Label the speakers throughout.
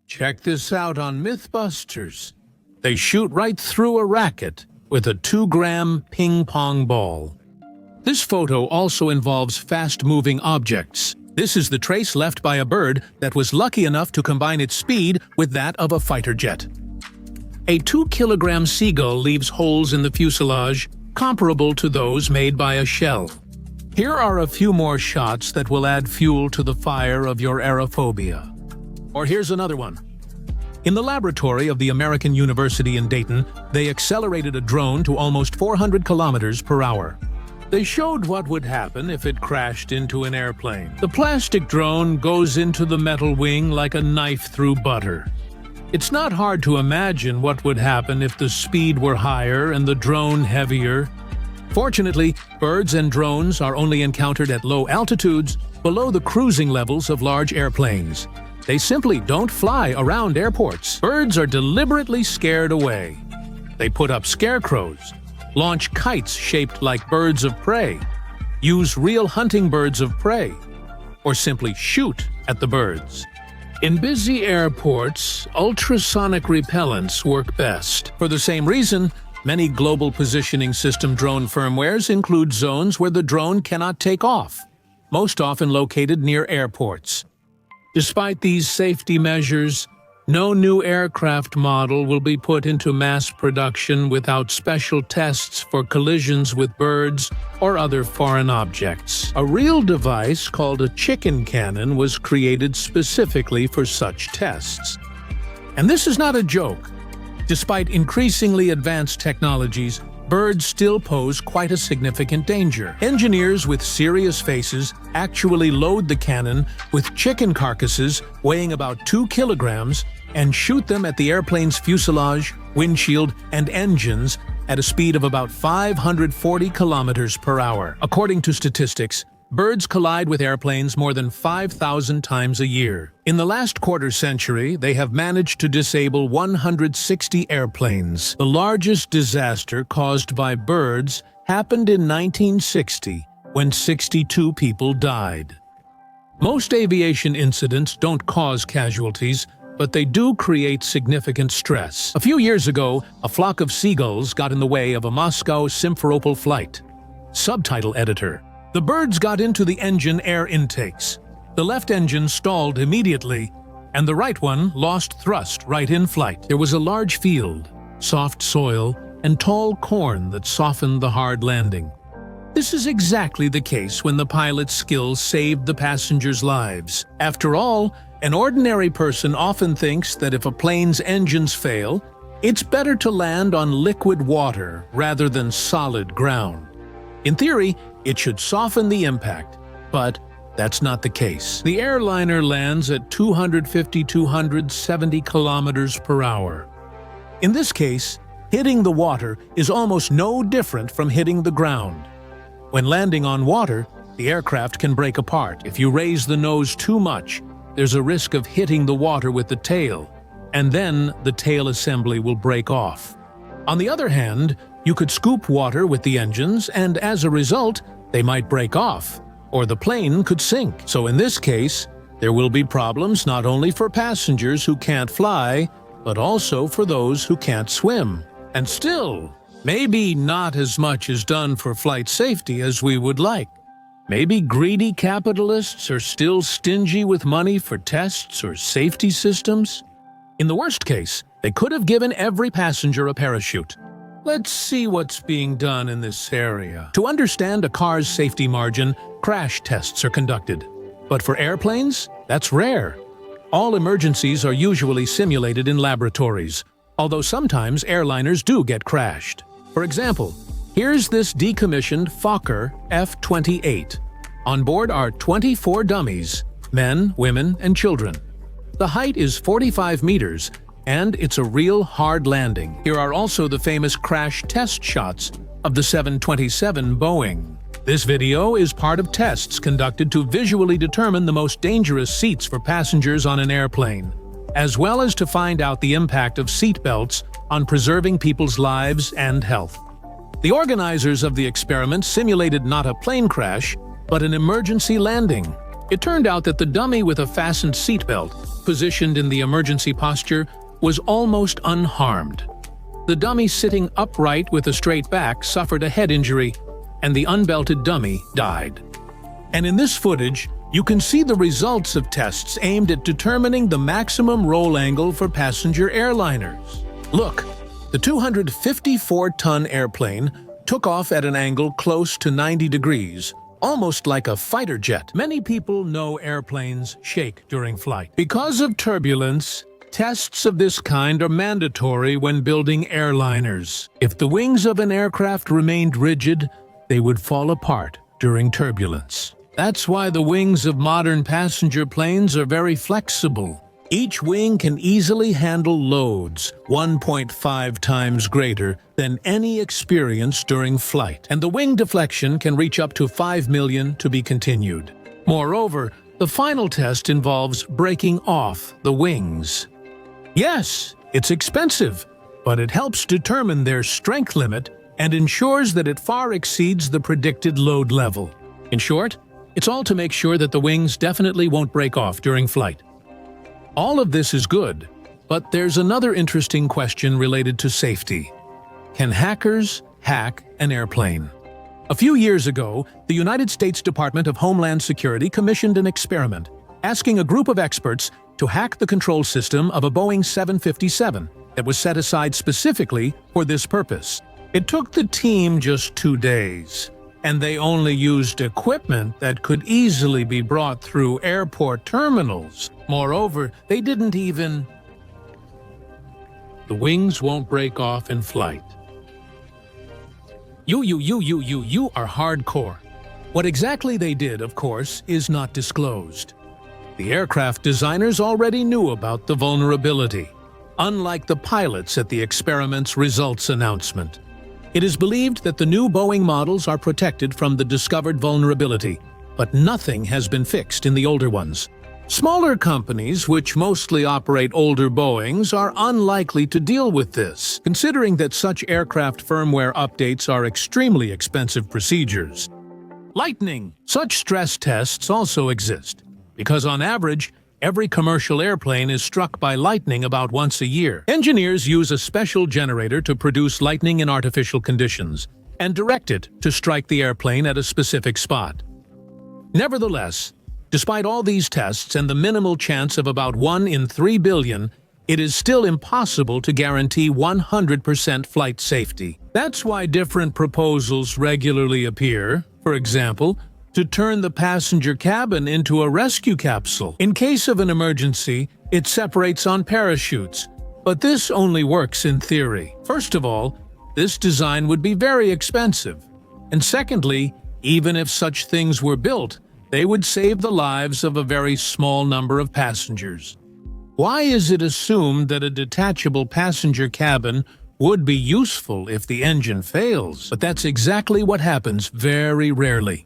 Speaker 1: Check this out on Mythbusters. They shoot right through a racket with a 2-gram ping-pong ball. This photo also involves fast-moving objects. This is the trace left by a bird that was lucky enough to combine its speed with that of a fighter jet. A 2-kilogram seagull leaves holes in the fuselage comparable to those made by a shell. Here are a few more shots that will add fuel to the fire of your aerophobia. Or here's another one. In the laboratory of the American University in Dayton, they accelerated a drone to almost 400 kilometers per hour. They showed what would happen if it crashed into an airplane. The plastic drone goes into the metal wing like a knife through butter. It's not hard to imagine what would happen if the speed were higher and the drone heavier. Fortunately, birds and drones are only encountered at low altitudes, below the cruising levels of large airplanes. They simply don't fly around airports. Birds are deliberately scared away. They put up scarecrows, launch kites shaped like birds of prey, use real hunting birds of prey, or simply shoot at the birds. In busy airports, ultrasonic repellents work best. For the same reason, many global positioning system drone firmwares include zones where the drone cannot take off, most often located near airports. Despite these safety measures, no new aircraft model will be put into mass production without special tests for collisions with birds or other foreign objects. A real device called a chicken cannon was created specifically for such tests. And this is not a joke. Despite increasingly advanced technologies, birds still pose quite a significant danger. Engineers with serious faces actually load the cannon with chicken carcasses weighing about 2 kilograms and shoot them at the airplane's fuselage, windshield, and engines at a speed of about 540 kilometers per hour. According to statistics, birds collide with airplanes more than 5,000 times a year. In the last quarter century, they have managed to disable 160 airplanes. The largest disaster caused by birds happened in 1960, when 62 people died. Most aviation incidents don't cause casualties, but they do create significant stress. A few years ago, a flock of seagulls got in the way of a Moscow Simferopol flight. Subtitle editor. The birds got into the engine air intakes. The left engine stalled immediately, and the right one lost thrust right in flight. There was a large field, soft soil, and tall corn that softened the hard landing. This is exactly the case when the pilot's skills saved the passengers' lives. After all, an ordinary person often thinks that if a plane's engines fail, it's better to land on liquid water rather than solid ground. In theory, it should soften the impact, but that's not the case. The airliner lands at 250-270 kilometers per hour. In this case, hitting the water is almost no different from hitting the ground. When landing on water, the aircraft can break apart. If you raise the nose too much, there's a risk of hitting the water with the tail, and then the tail assembly will break off. On the other hand, you could scoop water with the engines, and as a result, they might break off, or the plane could sink. So in this case, there will be problems not only for passengers who can't fly, but also for those who can't swim. And still, maybe not as much is done for flight safety as we would like. Maybe greedy capitalists are still stingy with money for tests or safety systems. In the worst case, they could have given every passenger a parachute. Let's see what's being done in this area. To understand a car's safety margin, crash tests are conducted. But for airplanes, that's rare. All emergencies are usually simulated in laboratories, although sometimes airliners do get crashed. For example, here's this decommissioned Fokker F-28. On board are 24 dummies, men, women, and children. The height is 45 meters, and it's a real hard landing. Here are also the famous crash test shots of the 727 Boeing. This video is part of tests conducted to visually determine the most dangerous seats for passengers on an airplane, as well as to find out the impact of seat belts on preserving people's lives and health. The organizers of the experiment simulated not a plane crash, but an emergency landing. It turned out that the dummy with a fastened seatbelt, positioned in the emergency posture, was almost unharmed. The dummy sitting upright with a straight back suffered a head injury, and the unbelted dummy died. And in this footage, you can see the results of tests aimed at determining the maximum roll angle for passenger airliners. Look, the 254-ton airplane took off at an angle close to 90 degrees, almost like a fighter jet. Many people know airplanes shake during flight. Because of turbulence, tests of this kind are mandatory when building airliners. If the wings of an aircraft remained rigid, they would fall apart during turbulence. That's why the wings of modern passenger planes are very flexible. Each wing can easily handle loads 1.5 times greater than any experienced during flight, and the wing deflection can reach up to 5 million to be continued. Moreover, the final test involves breaking off the wings. Yes, it's expensive, but it helps determine their strength limit and ensures that it far exceeds the predicted load level. In short, it's all to make sure that the wings definitely won't break off during flight. All of this is good, but there's another interesting question related to safety. Can hackers hack an airplane? A few years ago, the United States Department of Homeland Security commissioned an experiment, asking a group of experts to hack the control system of a Boeing 757 that was set aside specifically for this purpose. It took the team just 2 days, and they only used equipment that could easily be brought through airport terminals. Moreover, they didn't even... The wings won't break off in flight. You are hardcore. What exactly they did, of course, is not disclosed. The aircraft designers already knew about the vulnerability, unlike the pilots at the experiment's results announcement. It is believed that the new Boeing models are protected from the discovered vulnerability, but nothing has been fixed in the older ones. Smaller companies, which mostly operate older Boeings, are unlikely to deal with this, considering that such aircraft firmware updates are extremely expensive procedures. Lightning. Such stress tests also exist, because on average, every commercial airplane is struck by lightning about once a year. Engineers use a special generator to produce lightning in artificial conditions and direct it to strike the airplane at a specific spot. Nevertheless, despite all these tests and the minimal chance of about 1 in 3 billion, it is still impossible to guarantee 100% flight safety. That's why different proposals regularly appear, for example, to turn the passenger cabin into a rescue capsule. In case of an emergency, it separates on parachutes, but this only works in theory. First of all, this design would be very expensive. And secondly, even if such things were built, they would save the lives of a very small number of passengers. Why is it assumed that a detachable passenger cabin would be useful if the engine fails? But that's exactly what happens very rarely.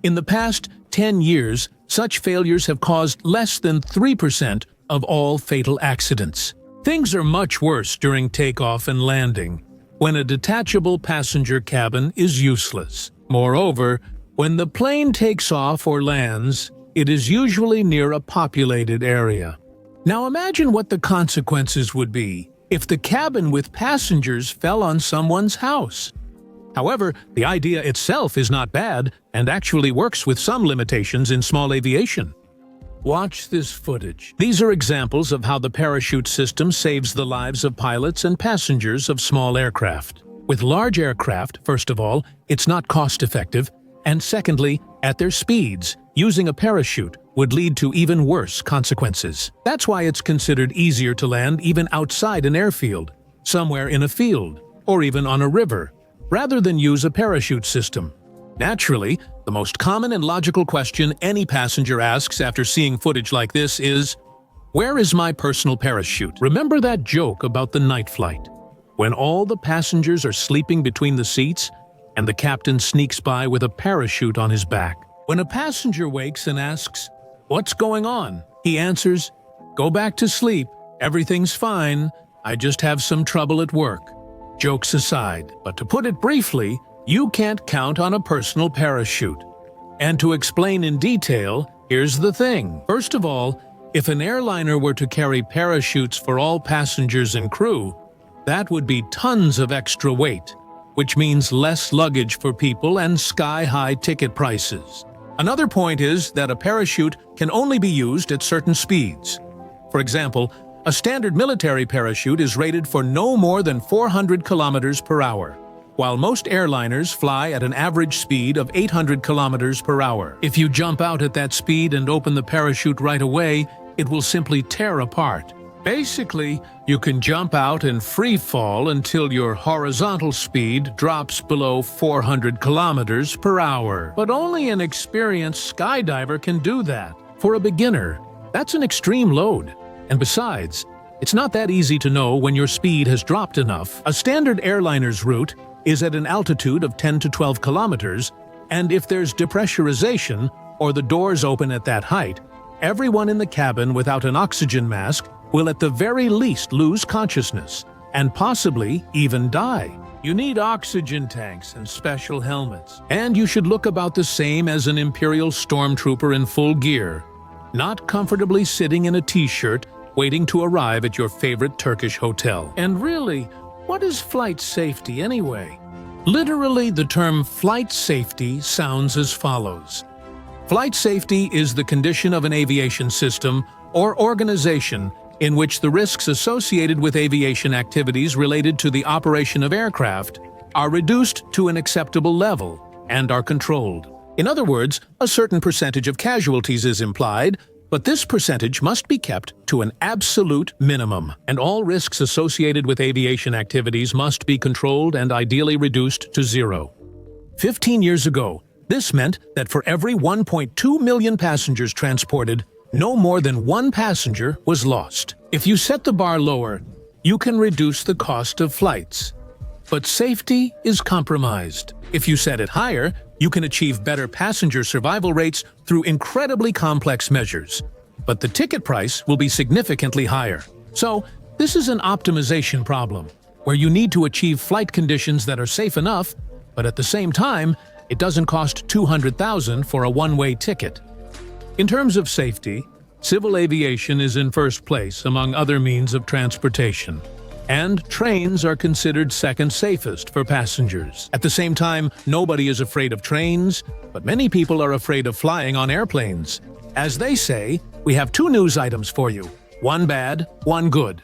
Speaker 1: In the past 10 years, such failures have caused less than 3% of all fatal accidents. Things are much worse during takeoff and landing, when a detachable passenger cabin is useless. Moreover, when the plane takes off or lands, it is usually near a populated area. Now imagine what the consequences would be if the cabin with passengers fell on someone's house. However, the idea itself is not bad and actually works with some limitations in small aviation. Watch this footage. These are examples of how the parachute system saves the lives of pilots and passengers of small aircraft. With large aircraft, first of all, it's not cost-effective, and secondly, at their speeds, using a parachute would lead to even worse consequences. That's why it's considered easier to land even outside an airfield, somewhere in a field, or even on a river, rather than use a parachute system. Naturally, the most common and logical question any passenger asks after seeing footage like this is, "Where is my personal parachute?" Remember that joke about the night flight, when all the passengers are sleeping between the seats and the captain sneaks by with a parachute on his back? When a passenger wakes and asks, "What's going on?" he answers, "Go back to sleep. Everything's fine. I just have some trouble at work." Jokes aside, but to put it briefly, you can't count on a personal parachute. And to explain in detail, Here's the thing. First of all, if an airliner were to carry parachutes for all passengers and crew, that would be tons of extra weight, which means less luggage for people and sky-high ticket prices. Another point is that a parachute can only be used at certain speeds. For example, a standard military parachute is rated for no more than 400 kilometers per hour, while most airliners fly at an average speed of 800 kilometers per hour. If you jump out at that speed and open the parachute right away, it will simply tear apart. Basically, you can jump out and free fall until your horizontal speed drops below 400 kilometers per hour. But only an experienced skydiver can do that. For a beginner, that's an extreme load. And besides, it's not that easy to know when your speed has dropped enough. A standard airliner's route is at an altitude of 10 to 12 kilometers, and if there's depressurization or the doors open at that height, everyone in the cabin without an oxygen mask will at the very least lose consciousness and possibly even die. You need oxygen tanks and special helmets. And you should look about the same as an Imperial stormtrooper in full gear, not comfortably sitting in a t-shirt waiting to arrive at your favorite Turkish hotel. And really, what is flight safety anyway? Literally, the term flight safety sounds as follows. Flight safety is the condition of an aviation system or organization in which the risks associated with aviation activities related to the operation of aircraft are reduced to an acceptable level and are controlled. In other words, a certain percentage of casualties is implied, but this percentage must be kept to an absolute minimum, and all risks associated with aviation activities must be controlled and ideally reduced to zero. 15 years ago, this meant that for every 1.2 million passengers transported, no more than one passenger was lost. If you set the bar lower, you can reduce the cost of flights. But safety is compromised. If you set it higher, you can achieve better passenger survival rates through incredibly complex measures. But the ticket price will be significantly higher. So, this is an optimization problem, where you need to achieve flight conditions that are safe enough, but at the same time, it doesn't cost $200,000 for a one-way ticket. In terms of safety, civil aviation is in first place among other means of transportation, and trains are considered second safest for passengers. At the same time, nobody is afraid of trains, but many people are afraid of flying on airplanes. As they say, we have two news items for you, one bad, one good.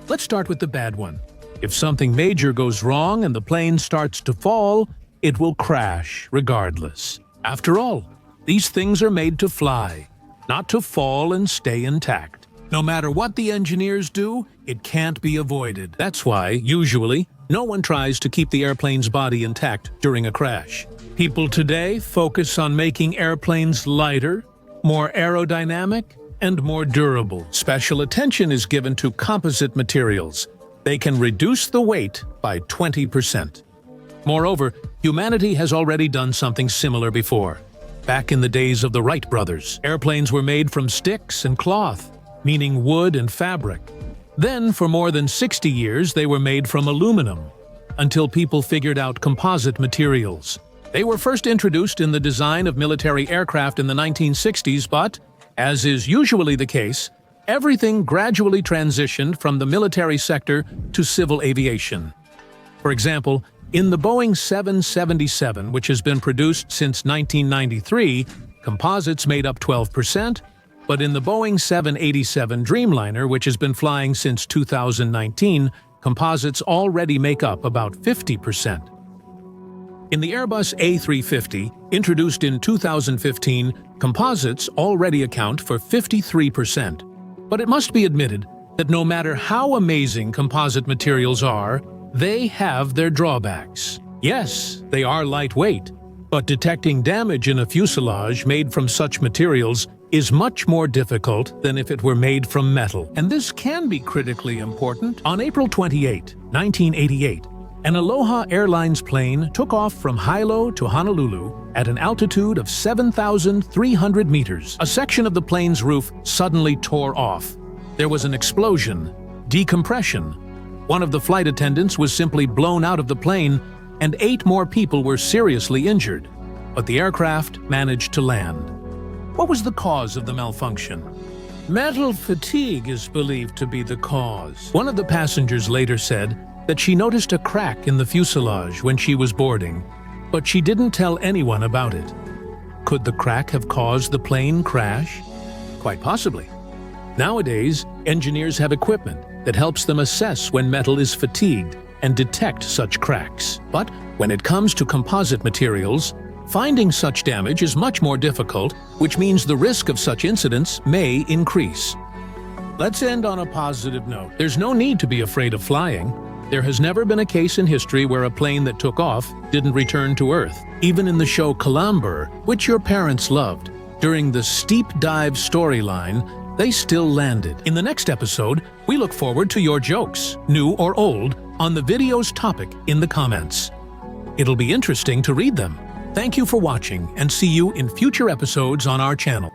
Speaker 1: Let's start with the bad one. If something major goes wrong and the plane starts to fall, it will crash regardless. After all, these things are made to fly, not to fall and stay intact. No matter what the engineers do, it can't be avoided. That's why, usually, no one tries to keep the airplane's body intact during a crash. People today focus on making airplanes lighter, more aerodynamic, and more durable. Special attention is given to composite materials. They can reduce the weight by 20%. Moreover, humanity has already done something similar before. Back in the days of the Wright brothers, airplanes were made from sticks and cloth, meaning wood and fabric. Then, for more than 60 years, they were made from aluminum, until people figured out composite materials. They were first introduced in the design of military aircraft in the 1960s, but, as is usually the case, everything gradually transitioned from the military sector to civil aviation. For example, in the Boeing 777, which has been produced since 1993, composites made up 12%, but in the Boeing 787 Dreamliner, which has been flying since 2019, composites already make up about 50%. In the Airbus A350, introduced in 2015, composites already account for 53%. But it must be admitted that no matter how amazing composite materials are, they have their drawbacks. Yes, they are lightweight, but detecting damage in a fuselage made from such materials is much more difficult than if it were made from metal. And this can be critically important. On April 28, 1988, an Aloha Airlines plane took off from Hilo to Honolulu at an altitude of 7,300 meters. A section of the plane's roof suddenly tore off. There was an explosion, decompression. One of the flight attendants was simply blown out of the plane, and 8 more people were seriously injured. But the aircraft managed to land. What was the cause of the malfunction? Metal fatigue is believed to be the cause. One of the passengers later said that she noticed a crack in the fuselage when she was boarding, but she didn't tell anyone about it. Could the crack have caused the plane crash? Quite possibly. Nowadays, engineers have equipment that helps them assess when metal is fatigued and detect such cracks. But when it comes to composite materials, finding such damage is much more difficult, which means the risk of such incidents may increase. Let's end on a positive note. There's no need to be afraid of flying. There has never been a case in history where a plane that took off didn't return to Earth. Even in the show Columber, which your parents loved, during the steep dive storyline, they still landed. In the next episode, we look forward to your jokes, new or old, on the video's topic in the comments. It'll be interesting to read them. Thank you for watching, and see you in future episodes on our channel.